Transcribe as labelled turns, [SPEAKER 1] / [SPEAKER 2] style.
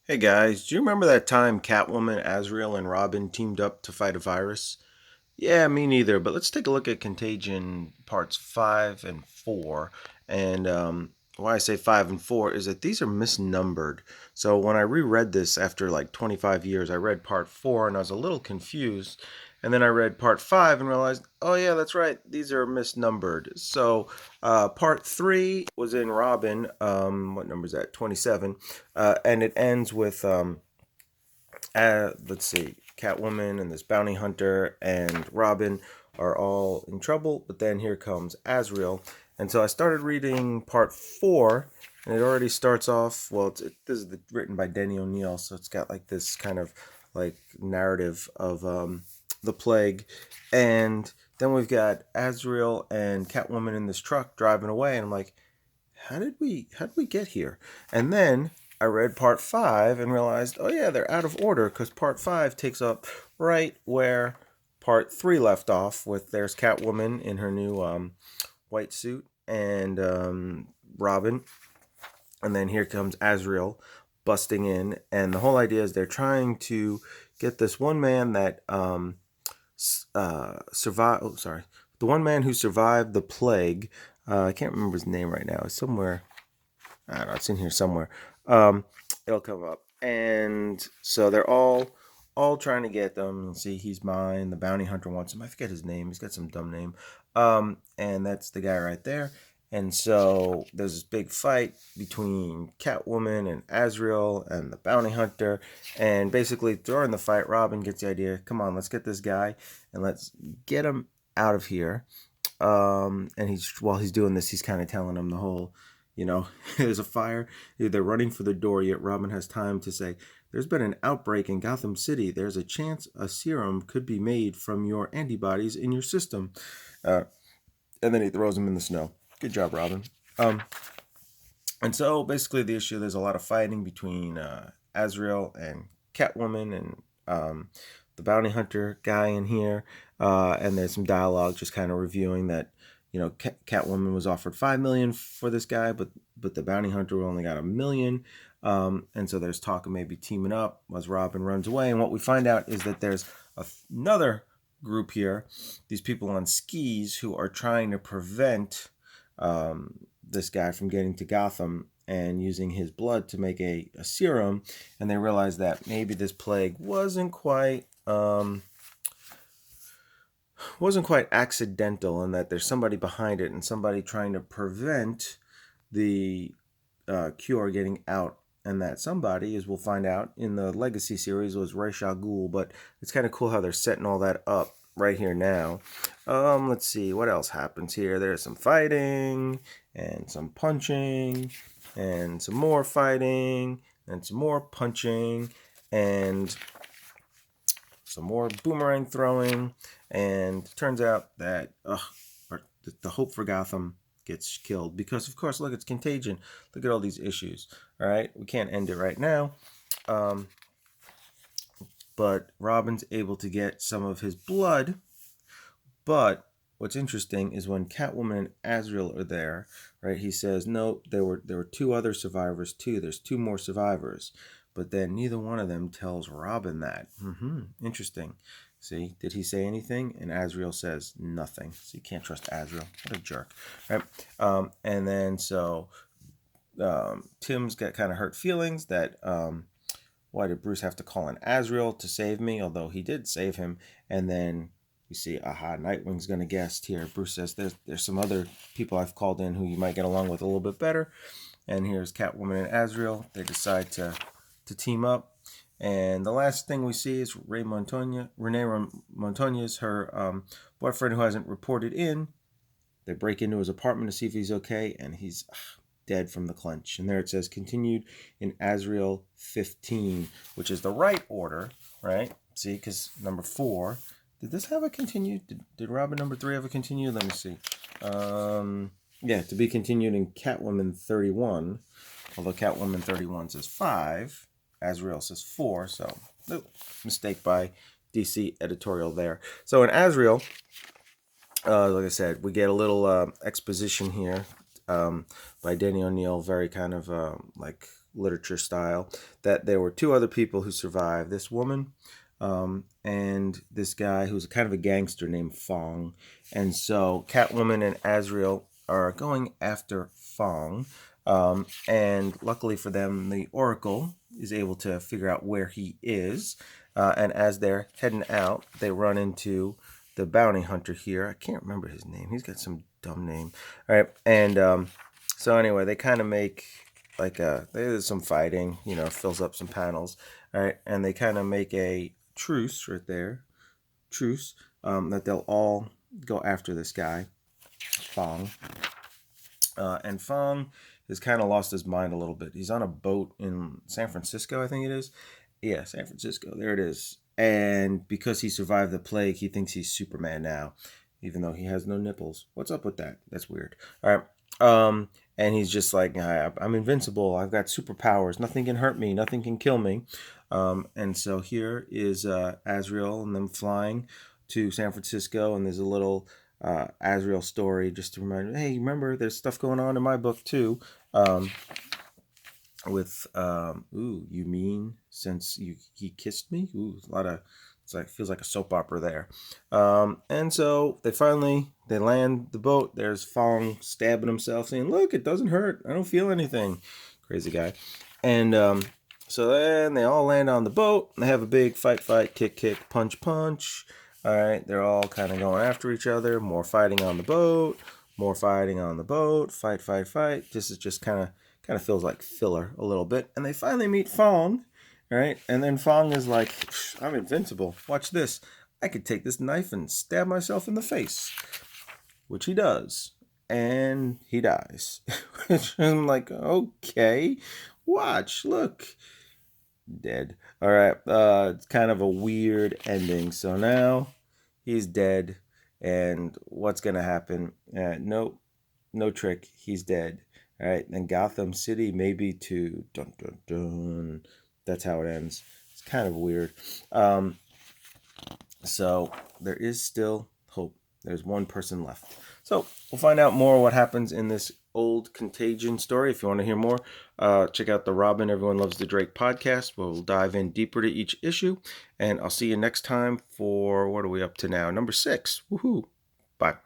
[SPEAKER 1] Hey guys, do you remember that time Catwoman, Azrael, and Robin teamed up to fight a virus? Yeah, me neither, but let's take a look at Contagion Parts 5 and 4. And why I say 5 and 4 is that these are misnumbered. So when I reread this after like 25 years, I read Part 4 and I was a little confused. And then I read Part 5 and realized, oh yeah, that's right, these are misnumbered. So Part 3 was in Robin, what number is that? 27. And it ends with let's see, Catwoman and this bounty hunter and Robin are all in trouble, but then here comes Azrael. And so I started reading part 4, and it already starts off, well, this is written by Denny O'Neil, so it's got like this kind of like narrative of the plague. And then we've got Azrael and Catwoman in this truck driving away, and I'm like, how did we get here? And then I read part 5 and realized, oh yeah, they're out of order because part 5 takes up right where part 3 left off with there's Catwoman in her new white suit and Robin, and then here comes Azrael busting in, and the whole idea is they're trying to get this one man that survived. Oh, sorry, the one man who survived the plague. I can't remember his name right now. It's somewhere. I don't know. It's in here somewhere. Um, it'll come up, and so they're all trying to get them. See, he's mine. The bounty hunter wants him. I forget his name. He's got some dumb name. And that's the guy right there. And so there's this big fight between Catwoman and Azrael and the bounty hunter. And basically, during the fight, Robin gets the idea, come on, let's get this guy and let's get him out of here. And while he's doing this, he's kind of telling him the whole, there's a fire. They're running for the door, yet Robin has time to say, there's been an outbreak in Gotham City. There's a chance a serum could be made from your antibodies in your system. Uh, and then he throws him in the snow. Good job, Robin. Um, and so basically, the issue there's a lot of fighting between Azrael and Catwoman and the bounty hunter guy in here. And there's some dialogue just kind of reviewing that Catwoman was offered 5 million for this guy, but the bounty hunter only got 1 million. And so there's talk of maybe teaming up as Robin runs away. And what we find out is that there's another group here, these people on skis who are trying to prevent this guy from getting to Gotham and using his blood to make a serum. And they realize that maybe this plague wasn't quite accidental, and that there's somebody behind it and somebody trying to prevent the cure getting out. And that somebody, as we'll find out in the Legacy series, was Ra's al Ghul. But it's kind of cool how they're setting all that up right here now. Let's see what else happens here. There's some fighting and some punching and some more fighting and some more punching and some more boomerang throwing. And it turns out that the hope for Gotham gets killed because, of course, look, it's Contagion. Look at all these issues. All right, we can't end it right now. But Robin's able to get some of his blood. But what's interesting is when Catwoman and Azrael are there, right? He says, no, there were two other survivors too. There's two more survivors. But then neither one of them tells Robin that. Interesting. See, did he say anything? And Azrael says nothing. So you can't trust Azrael. What a jerk, right? And then so Tim's got kind of hurt feelings that why did Bruce have to call in Azrael to save me? Although he did save him. And then we see, Nightwing's going to guest here. Bruce says there's some other people I've called in who you might get along with a little bit better. And here's Catwoman and Azrael. They decide to team up. And the last thing we see is Renee Montañez, her boyfriend who hasn't reported in. They break into his apartment to see if he's okay, and he's dead from the clench. And there it says continued in Azrael 15, which is the right order, right? See, because number 4. Did this have a continued? Did Robin number 3 have a continued? Let me see. Yeah, to be continued in Catwoman 31, although Catwoman 31 says 5. Azrael says 4, so mistake by DC editorial there. So in Azrael, like I said, we get a little exposition here by Danny O'Neil, very kind of literature style, that there were two other people who survived. This woman and this guy who's kind of a gangster named Fong. And so Catwoman and Azrael are going after Fong. And luckily for them, the Oracle is able to figure out where he is. And as they're heading out, they run into the bounty hunter here. I can't remember his name. He's got some dumb name. All right. And so anyway, they kind of make like there's some fighting, fills up some panels. All right. And they kind of make a truce right there. Truce. That they'll all go after this guy, Fong. And Fong has kind of lost his mind a little bit. He's on a boat in San Francisco, I think it is. Yeah, San Francisco. There it is. And because he survived the plague, he thinks he's Superman now, even though he has no nipples. What's up with that? That's weird. All right. And he's just like, I'm invincible. I've got superpowers. Nothing can hurt me. Nothing can kill me. And so here is Azrael and them flying to San Francisco. And there's a little Azrael story just to remind me, hey, remember, there's stuff going on in my book too. With you mean since he kissed me? Ooh, feels like a soap opera there. And so they land the boat. There's Fong stabbing himself, saying, "Look, it doesn't hurt. I don't feel anything." Crazy guy. And so then they all land on the boat. And they have a big fight, kick, punch. All right, they're all kind of going after each other. More fighting on the boat. Fight. This is just kind of feels like filler a little bit. And they finally meet Fong, all right? And then Fong is like, I'm invincible. Watch this. I could take this knife and stab myself in the face, which he does. And he dies. I'm like, okay, watch, look. Dead. All right, it's kind of a weird ending. So now he's dead. And what's going to happen? No trick. He's dead. All right, then Gotham City maybe to dun dun dun. That's how it ends. It's kind of weird. So there is still hope. There's one person left. So we'll find out more what happens in this old Contagion story. If you want to hear more, check out the Robin Everyone Loves the Drake podcast, where we'll dive in deeper to each issue. And I'll see you next time for, what are we up to now? Number 6. Woohoo. Bye.